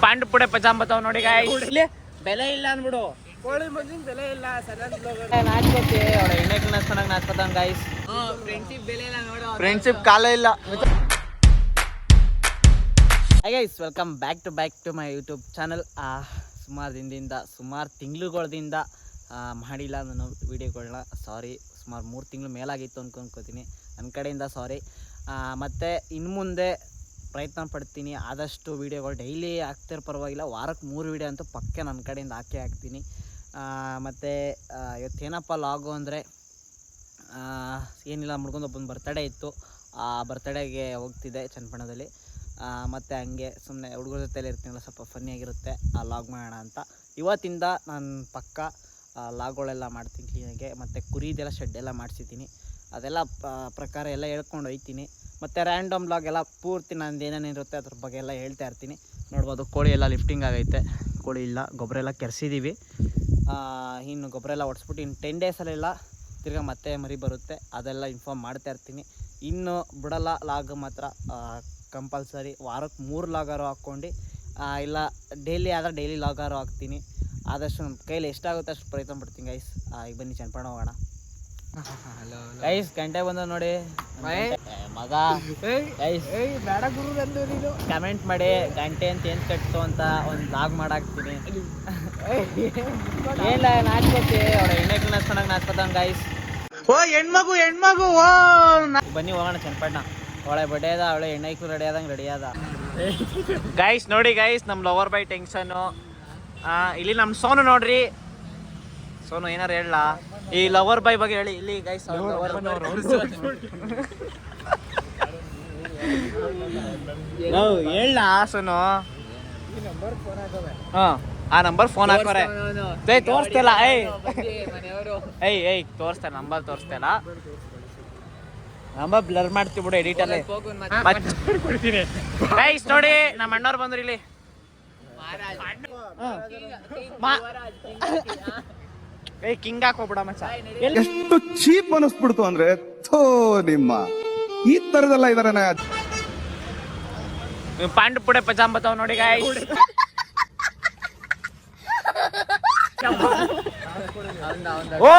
ಪಾಂಡು ಪುಡೆ ಪಜಾಮ್ ಬತಾವ್ ನೋಡಿ ಗಾಯ್ಸ್. ಬೆಲೆ ಇಲ್ಲ ಅನ್ಬಿಡು. ಕೋಳಿ ಮಂಜಿನ ಬೆಲೆ ಇಲ್ಲ. ನಾಚ್ಕೋತಿ ಅವಳ ಎಣ್ಣೆಗೆ ನಾಚ್ಕೊಂಡಾಗ ನಾಚ್ಕೋತಾನ ಗಾಯ್ಸ್. ಫ್ರೆಂಡ್ಶಿಪ್ ಬೆಲೆ ಇಲ್ಲ ನೋಡು. ಫ್ರೆಂಡ್ಶಿಪ್ ಕಾಲ ಇಲ್ಲ. Guys welcome back to my YouTube channel. ಸುಮಾರು ದಿನದಿಂದ ಸುಮಾರು ತಿಂಗಳುಗಳಿಂದ ಮಾಡಿಲ್ಲ ನಾನು ವೀಡಿಯೋಗಳನ್ನ. ಸಾರಿ, ಸುಮಾರು 3 ತಿಂಗಳು ಮೇಲಾಗಿತ್ತು ಅನ್ಕೊತೀನಿ. ನನ್ನ ಕಡೆಯಿಂದ ಸಾರಿ. ಮತ್ತು ಇನ್ನು ಮುಂದೆ ಪ್ರಯತ್ನ ಪಡ್ತೀನಿ ಆದಷ್ಟು ವೀಡಿಯೋಗಳು ಡೈಲಿ ಹಾಕ್ತಿರೋ ಪರವಾಗಿಲ್ಲ, ವಾರಕ್ಕೆ 3 ವೀಡಿಯೋ ಅಂತೂ ಪಕ್ಕ ನನ್ನ ಕಡೆಯಿಂದ ಹಾಕ್ತೀನಿ. ಮತ್ತು ಇವತ್ತೇನಪ್ಪ ಲಾಗು ಅಂದರೆ ಏನಿಲ್ಲ, ಮುಡ್ಕೊಂಡು ಒಬ್ಬನ ಬರ್ತಡೇ ಇತ್ತು. ಆ ಬರ್ತಡೇಗೆ ಹೋಗ್ತಿದ್ದೆ ಚನ್ನಪಟ್ಟಣದಲ್ಲಿ. ಮತ್ತು ಹಂಗೆ ಸುಮ್ಮನೆ ಹುಡುಗರ ಜೊತೆಲಿ ಇರ್ತೀನಲ್ಲ, ಸ್ವಲ್ಪ ಫನ್ನಿಯಾಗಿರುತ್ತೆ ಆ ಲಾಗ್ ಮಾಡೋಣ ಅಂತ. ಇವತ್ತಿಂದ ನಾನು ಪಕ್ಕ ಲಾಗ್ಗಳೆಲ್ಲ ಮಾಡ್ತೀನಿ ಕ್ಲೀನಾಗೆ. ಮತ್ತು ಕುರಿದೆಲ್ಲ ಶೆಡ್ಡೆಲ್ಲ ಮಾಡಿಸಿದ್ದೀನಿ, ಅದೆಲ್ಲ ಪ್ರಕಾರ ಎಲ್ಲ ಹೇಳ್ಕೊಂಡು ಹೋಗ್ತೀನಿ. ಮತ್ತು ರ್ಯಾಂಡಮ್ ಲಾಗ್ ಎಲ್ಲ ಪೂರ್ತಿ ನಂದು ಏನೇನಿರುತ್ತೆ ಅದ್ರ ಬಗ್ಗೆ ಎಲ್ಲ ಹೇಳ್ತಾ ಇರ್ತೀನಿ. ನೋಡ್ಬೋದು ಕೋಳಿ ಎಲ್ಲ ಲಿಫ್ಟಿಂಗ್ ಆಗೈತೆ. ಕೋಳಿ ಇಲ್ಲ, ಗೊಬ್ಬರ ಎಲ್ಲ ಕೆರೆಸಿದ್ದೀವಿ. ಇನ್ನು ಗೊಬ್ಬರ ಎಲ್ಲ ಹೊಡ್ಸ್ಬಿಟ್ಟು ಇನ್ನು 10 ಡೇಸಲ್ಲೆಲ್ಲ ತಿರ್ಗಿ ಮತ್ತೆ ಮರಿ ಬರುತ್ತೆ, ಅದೆಲ್ಲ ಇನ್ಫಾರ್ಮ್ ಮಾಡ್ತಾ ಇರ್ತೀನಿ. ಇನ್ನು ಬಿಡಲ್ಲ ಲಾಗ್ ಮಾತ್ರ ಕಂಪಲ್ಸರಿ. ವಾರಕ್ಕೆ 3 ಲಾಗಾರು ಹಾಕ್ಕೊಂಡು, ಇಲ್ಲ ಡೈಲಿ ಆದರೆ ಡೈಲಿ ಲಾಗಾರು ಹಾಕ್ತೀನಿ. ಆದಷ್ಟು ನಮ್ಮ ಕೈಲಿ ಎಷ್ಟಾಗುತ್ತೆ ಅಷ್ಟು ಪ್ರಯತ್ನ ಪಡ್ತೀನಿ ಗೈಸ್. ಈಗ ಬನ್ನಿ ಚನ್ನಪಟ್ಟಣ ಹೋಗೋಣ. ಗೈಸ್ ಗಂಟೆ ಬಂದ ನೋಡಿ ಮಗ. ಗೈಸ್ ಬೇಡ ಗುರು ನಂದು ನೀನು ಕಮೆಂಟ್ ಮಾಡಿ ಗಂಟೆ ಅಂತ ಏನು ಕಟ್ಟು ಅಂತ ಒಂದು ಲಾಗ್ ಮಾಡಾಕ್ತೀನಿ. ಏನಿಲ್ಲ, ನಾಚ್ಕೋತಿ ಅವಳ ಎಣ್ಣೆಗೆ ನಾಚ್ಕೊಂಡಾಗ ನಾಚ್ಕೋತಾನ ಗೈಸ್. ಓ ಹೆಣ್ಮಗು ಓ ಬನ್ನಿ ಹೋಗೋಣ ಚನ್ನಪಟ್ಟಣ. ಅವಳೆ ಬಡ್ಡೆ ಅದ, ಅವಳೆ ಎಣ್ಣೆಕ್ಲು ರೆಡಿ ಆದಂಗೆ ರೆಡಿ ಅದ ಗೈಸ್. ನೋಡಿ ಗೈಸ್ ನಮ್ಮ ಲವರ್ ಬೈ ಟೆನ್ಷನ್ನು. ಇಲ್ಲಿ ನಮ್ಮ ಸೋನು ನೋಡ್ರಿ. ಸೋನು ಏನಾರು ಹೇಳ ಈ ಲವರ್ ಬಾಯ್ ಬಗ್ಗೆ ಹೇಳಿ ಇಲ್ಲಿ ಗೈಸ್. ಹೇಳ ಸೋನು. ಆ ನಂಬರ್ ಫೋನ್ ಹಾಕೋರೆ ತೋರಿಸ್ತಿಲ್ಲ. ಏಯ್ ತೋರಿಸ್ತಾ ನಂಬರ್ ತೋರಿಸ್ತಿಲ್ಲ. ನಂಬರ್ ಬ್ಲರ್ ಮಾಡ್ತೀವಿ ಬಿಡು ಎಡಿಟಲ್ಲಿ. ಗೈಸ್ ನೋಡಿ ನಮ್ಮ ಅಣ್ಣವ್ರು ಬಂದ್ರು ಇಲ್ಲಿ. ಕಿಂಗ್ ಹಾಕೋಬಿಡ ಮಚ್ಚ. ಎಷ್ಟು ಚೀಪ್ ಅನಿಸ್ಬಿಡ್ತು ಅಂದ್ರೆ ಥೋ ನಿಮ್ಮ ಈ ತರದೆಲ್ಲ ಇದಾರೆ. ಪಾಂಡು ಪುಡೆ ಪಜಾಮ್ ಬತಾವ್ ನೋಡಿ ಗಾಯ್ಸ್. ಓ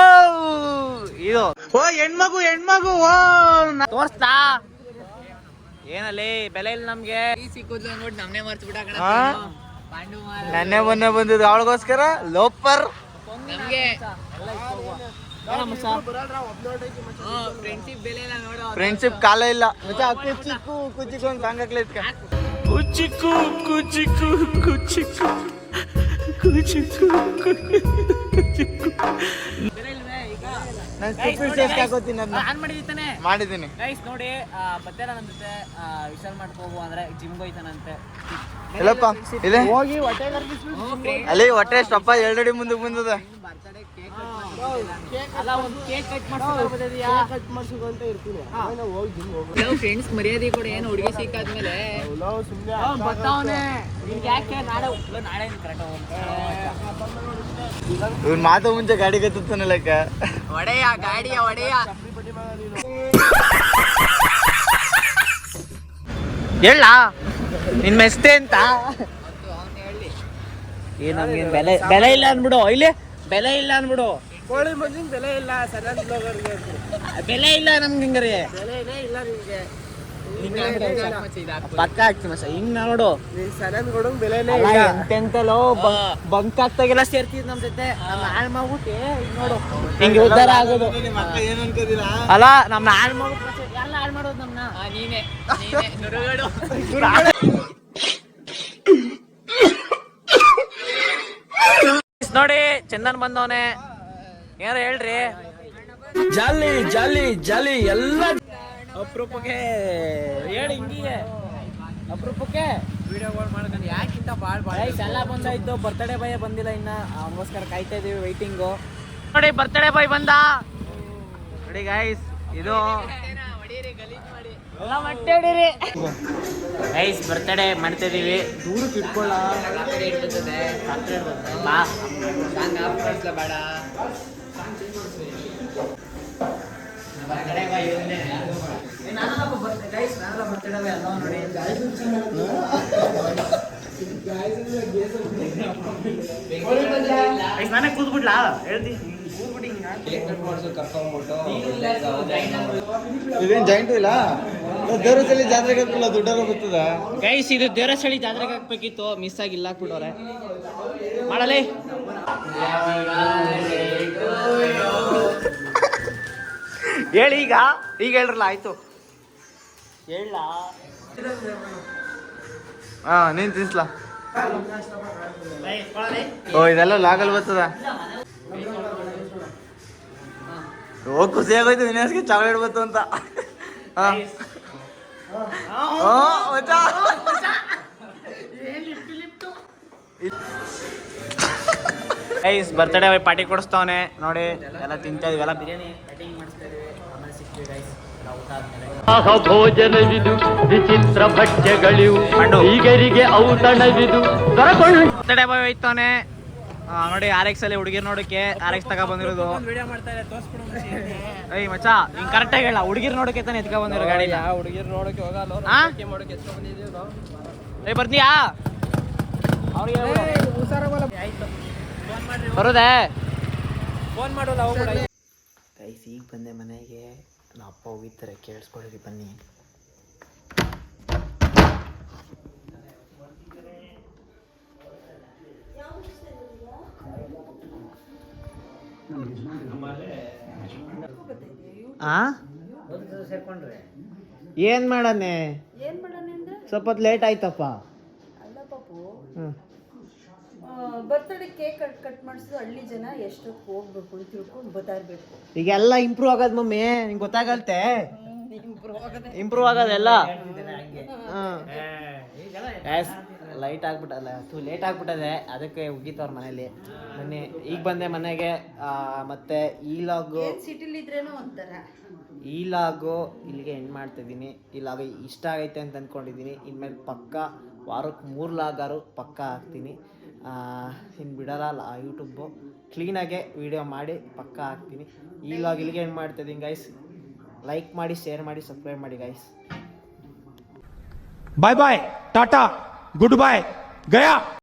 ಇದು ಓ ಹೆಣ್ಮಗು ಓ ತೋರ್ಸ್ತಾ ಏನಲ್ಲಿ ಬೆಲೆ ಇಲ್ಲ ನಮ್ಗೆ. ಸಿಕ್ಕಿದ್ಲು ಅಂದ್ಬಿಟ್ಟು ನಮ್ನೆ ಮರ್ತು ಬಿಟ್ಟ. ನನ್ನೆ ಮೊನ್ನೆ ಬಂದಿದ್ದು ಅವಳಿಗೋಸ್ಕರ ಲೋಪರ್. ನಮ್ಗೆ ಫ್ರೆಂಡ್ಶಿಪ್ ಬೆಲೆ ಇಲ್ಲ ನೋಡು. ಫ್ರೆಂಡ್ಶಿಪ್ ಕಾಲ ಇಲ್ಲ. ಕುಚಿಕ್ಕು ಅಂತ ಸಾಂಗ್ ಕುಚಿಕ್ಕು ಕುಚಿಕ್ಕು ಕುಚಿಕ್ಕು ಕುಚಿಕ್ಕು ಮಾಡಿದ್ದೀನಿ ಗೈಸ್. ನೋಡಿ ಬತ್ತೇನ ನನ್ನ ಜೊತೆ ವಿಶಾಲ್ ಮಾಡ್ಕೋಬು ಅಂದ್ರೆ ಜಿಮ್ಗೆ ಹೋಯ್ತಾನಂತೆ. ಎಲ್ಲಪ್ಪ ಇದೆ ಹೋಗಿ ಅಲ್ಲಿ ಹೊಟ್ಟೆ ಸ್ಟಪ್ಪ 2 ಅಡಿ ಮುಂದಕ್ಕೆ ಬಂದದ. ಅಲ್ಲ ಒಂದು ಕೇಕ್ ಕಟ್ ಮಾಡ್ಸ್ಕೊಂತ ಇರ್ತೀನಿ. ಫ್ರೆಂಡ್ಸ್ ಮರ್ಯಾದೆ ಕೂಡ ಏನು ಹುಡುಗಿ ಸಿಕ್ಕಾದ್ಮೇಲೆ ಬರ್ತಾವನೆ. ಯಾಕೆ ನಾಳೆ ಇವ್ನ ಮಾತು ಮುಂಚೆ ಗಾಡಿ ಕತ್ತಾನೆ ಲೆಕ್ಕ. ಒಡೆಯ ಗಾಡಿಯ ಒಡೆಯ ಹೇಳ ನಿನ್ ಮೆಸ್ತೆ ಅಂತ. ಏ ನಮ್ಗೇನು ಬೆಲೆ ಇಲ್ಲ ಅನ್ಬಿಡು. ಇಲ್ಲಿ ಬೆಲೆ ಇಲ್ಲ ಅನ್ಬಿಡು. ಕೋಳಿ ಮಂಜಿನ ಬೆಲೆ ಇಲ್ಲ. ಸಡನ್ ಬ್ಲಾಗರ್ಗೆ ಬೆಲೆ ಇಲ್ಲ ನಮ್ಗೆ. ಹಿಂಗಾರೆ ಬೆಲೆನೇ ಇಲ್ಲ ನಿಮ್ಗೆ. ಪಕ್ಕ ಹಾಕ್ತೀನಿ ಮಸ. ಹಿಂಗ್ ನೋಡು ಸಡನ್ ಕೊಡು ಬೆಲೆನೇ ಇಲ್ಲ. ಎಂತೆಂತಲೋ ಬಂಕ್ ಆಗ್ತಾಗೆಲ್ಲ ಸೇರ್ತಿದ್ ನಮ್ ಜೊತೆ. ನಮ್ಮ ಹಾಳು ಮಾಡ್ಬಿಟ್ಟು ನೋಡು ಹಿಂಗೆ ಉದ್ಧಾರ ಆಗೋದು. ಅಲ್ಲ ನಮ್ನ ಹಾಳು ಮಾಡ್ಬಿಟ್ಟು ಎಲ್ಲ ಹಾಳು ಮಾಡೋದು ನಮ್ನ. ನೀನೆ ನುರುಗಡು. ನೋಡಿ ಚಂದನ್ ಬಂದವನೆ. ಏನಾರ ಹೇಳ್ರಿ. ಜಾಲಿ ಜಾಲಿ ಜಾಲಿ ಎಲ್ಲ ಅಪರೂಪಕ್ಕೆ ಹೇಳಿ ಹಿಂಗಿಗೆ ಅಪರೂಪಕ್ಕೆ ವಿಡಿಯೋಗಳು ಮಾಡ್ಕೊಂಡು ಯಾಕಿಂತ ಭಾಳ ಎಲ್ಲ ಬಂದಾಯ್ತು. ಬರ್ತಡೇ ಬಾಯ್ ಬಂದಿಲ್ಲ ಇನ್ನ, ಅವನಿಗೋಸ್ಕರ ಕಾಯ್ತಾ ಇದೀವಿ ವೈಟಿಂಗು. ನೋಡಿ ಬರ್ತಡೇ ಬಾಯ್ ಬಂದ ನೋಡಿ ಗೈಸ್. ಇದು ಗೈಸ್ ಬರ್ತಡೇ ಮಾಡ್ತಿದೀವಿ. ದೂರಕ್ಕೆ ಇಟ್ಕೊಳ್ಳ ಬೇಡ. ನಾನೇ ಕೂತ್ಬಿಡ್ಲಾ ಹೇಳ್ತಿ ಇದೇನ್ ಜಾಯಿಂಟ್ ಇಲ್ಲ ದೇವರಸ್ಥಳಿ ಜಾತ್ರೆಗೆ ಹಾಕಲ್ಲ ದುಡ್ಡೆಲ್ಲ ಬರ್ತದ. ಗೈಸ್ ಇದು ದೇವರಸ್ಥಳಿ ಜಾತ್ರೆಗೆ ಹಾಕ್ಬೇಕಿತ್ತು, ಮಿಸ್ ಆಗಿ ಇಲ್ಲ ಹಾಕ್ಬಿಟ್ಟವ್ರೆ. ಮಾಡಲೇ ಹೇಳಿ ಈಗ ಹೇಳ್ರಲ್ಲ, ಆಯ್ತು ಹೇಳ. ಹಾ ನೀನ್ ತಿನ್ಸ್ಲಾ. ಓ ಇದೆಲ್ಲ ಲಾಗಲ್ ಬರ್ತದ. ಓ ಖುಷಿ ಆಗೋಯ್ತು ವಿನಾಶ್ಗೆ ಚಾಕ್ಲೇಟ್ ಬಂತು ಅಂತ. ಗೈಸ್ ಬರ್ತ್ಡೇ ಪಾರ್ಟಿ ಕೊಡಿಸ್ತಾವನೆ ನೋಡಿ, ಎಲ್ಲ ತಿಂತಾ ಇದೀವಿ, ಎಲ್ಲ ಬಿರಿಯಾನಿ ಕಟಿಂಗ್ ಮಾಡಿಸ್ತಾ ಇದೀವಿ. ಆಮೇಲೆ ಸಿಗ್ತೀವಿ ಗೈಸ್ ಊಟ ಆದ್ಮೇಲೆ. ಭೋಜನವಿದು ವಿಚಿತ್ರ ಭಕ್ಷ್ಯಗಳಿವು ಈಗರಿಗೆ ಔತಣವಿದು ಬರ್ತ್ಡೇ ಬಾಯ್ ಹೋಯ್ತಾನೆ ನೋಡಿ. RX ಅಲ್ಲಿ ಹುಡುಗಿರ್ ನೋಡಕ್ಕೆ RX ತಗ ಬಂದಿರೋದು. ಏಯ್ ಮಚ್ಚ ಹಿಂಗ್ ಕರೆಕ್ಟಾಗಿ ಹೇಳ, ಹುಡುಗಿರ್ ನೋಡಕ್ಕೆ ತಾನೆ ಎತ್ಕ ಬಂದಿರೋ ಗಾಡಿ. ಹುಡುಗಿರ್ ನೋಡಕ್ಕೆ ಹೋಗಲ್ಲ, ಮಾಡೋಕೆ ಎತ್ಕೊಂಡ್ ಬಂದಿದ್ದೀವಿ ನಾವು. ಏಯ್ ಬರ್ತೀಯಾ ಅವ್ರಿಗೆ ಬರೋದೇ ಫೋನ್ ಮಾಡೋದು ಅವು ಕೂಡ. ಗೈಸ್ ಈಗ ಬಂದೆ ಮನೆಗೆ, ನಮ್ಮ ಅಪ್ಪ ಹೋಗಿರ್ತಾರೆ, ಕೇಳಿಸ್ಕೊಳ್ಳಿ ಬನ್ನಿ. ಏನ್ ಮಾಡನೆ ಸ್ವಲ್ಪ ಲೇಟ್ ಆಯ್ತಪ್ಪ. ಅಲ್ಲ ಪಾಪು, ಬರ್ತಡೇ ಕೇಕ್ ಕಟ್ ಮಾಡಿಸಿದ್ರು ಹಳ್ಳಿ ಜನ ಎಷ್ಟೊತ್ತು ಹೋಗ್ಬೇಕು ಅಂತ ತಿಳ್ಕೊಂಡು ಬತ್ತಾರ್ಬೇಕು. ಈಗೆಲ್ಲ ಇಂಪ್ರೂವ್ ಆಗೋದು ಮಮ್ಮಿ, ನಿಂಗೆ ಗೊತ್ತಾಗಲ್ತೆ ಇಂಪ್ರೂವ್ ಆಗೋದೆಲ್ಲ. ಲೈಟ್ ಆಗ್ಬಿಟ್ಟಲ್ಲ, ಲೇಟ್ ಆಗ್ಬಿಟ್ಟದೆ, ಅದಕ್ಕೆ ಉಗೀತವ್ರ ಮನೇಲಿ. ಮೊನ್ನೆ ಈಗ ಬಂದೆ ಮನೆಗೆ. ಮತ್ತೆ ಈ ಲಾಗು ಸಿಟಿಲಿ ಇದ್ರೇನೋ ಒಂಥರ. ಈ ಲಾಗು ಇಲ್ಲಿಗೆ ಎಂಡ್ ಮಾಡ್ತಿದ್ದೀನಿ. ಈ ಲಾಗ್ ಇಷ್ಟ ಆಗೈತೆ ಅಂತ ಅಂದ್ಕೊಂಡಿದ್ದೀನಿ. ಇನ್ಮೇಲೆ ಪಕ್ಕ ವಾರಕ್ಕೆ 3 ಲಾಗಾರು ಪಕ್ಕ ಹಾಕ್ತೀನಿ. ಇನ್ನು ಬಿಡಲ್ಲ ಯೂಟ್ಯೂಬು, ಕ್ಲೀನಾಗೆ ವೀಡಿಯೋ ಮಾಡಿ ಪಕ್ಕ ಹಾಕ್ತೀನಿ. ಈ ಲಾಗ್ ಇಲ್ಲಿಗೆ ಎಂಡ್ ಮಾಡ್ತಿದ್ದೀನಿ ಗೈಸ್. ಲೈಕ್ ಮಾಡಿ, ಶೇರ್ ಮಾಡಿ, ಸಬ್ಸ್ಕ್ರೈಬ್ ಮಾಡಿ guys. Bye bye, tata, good bye, गया.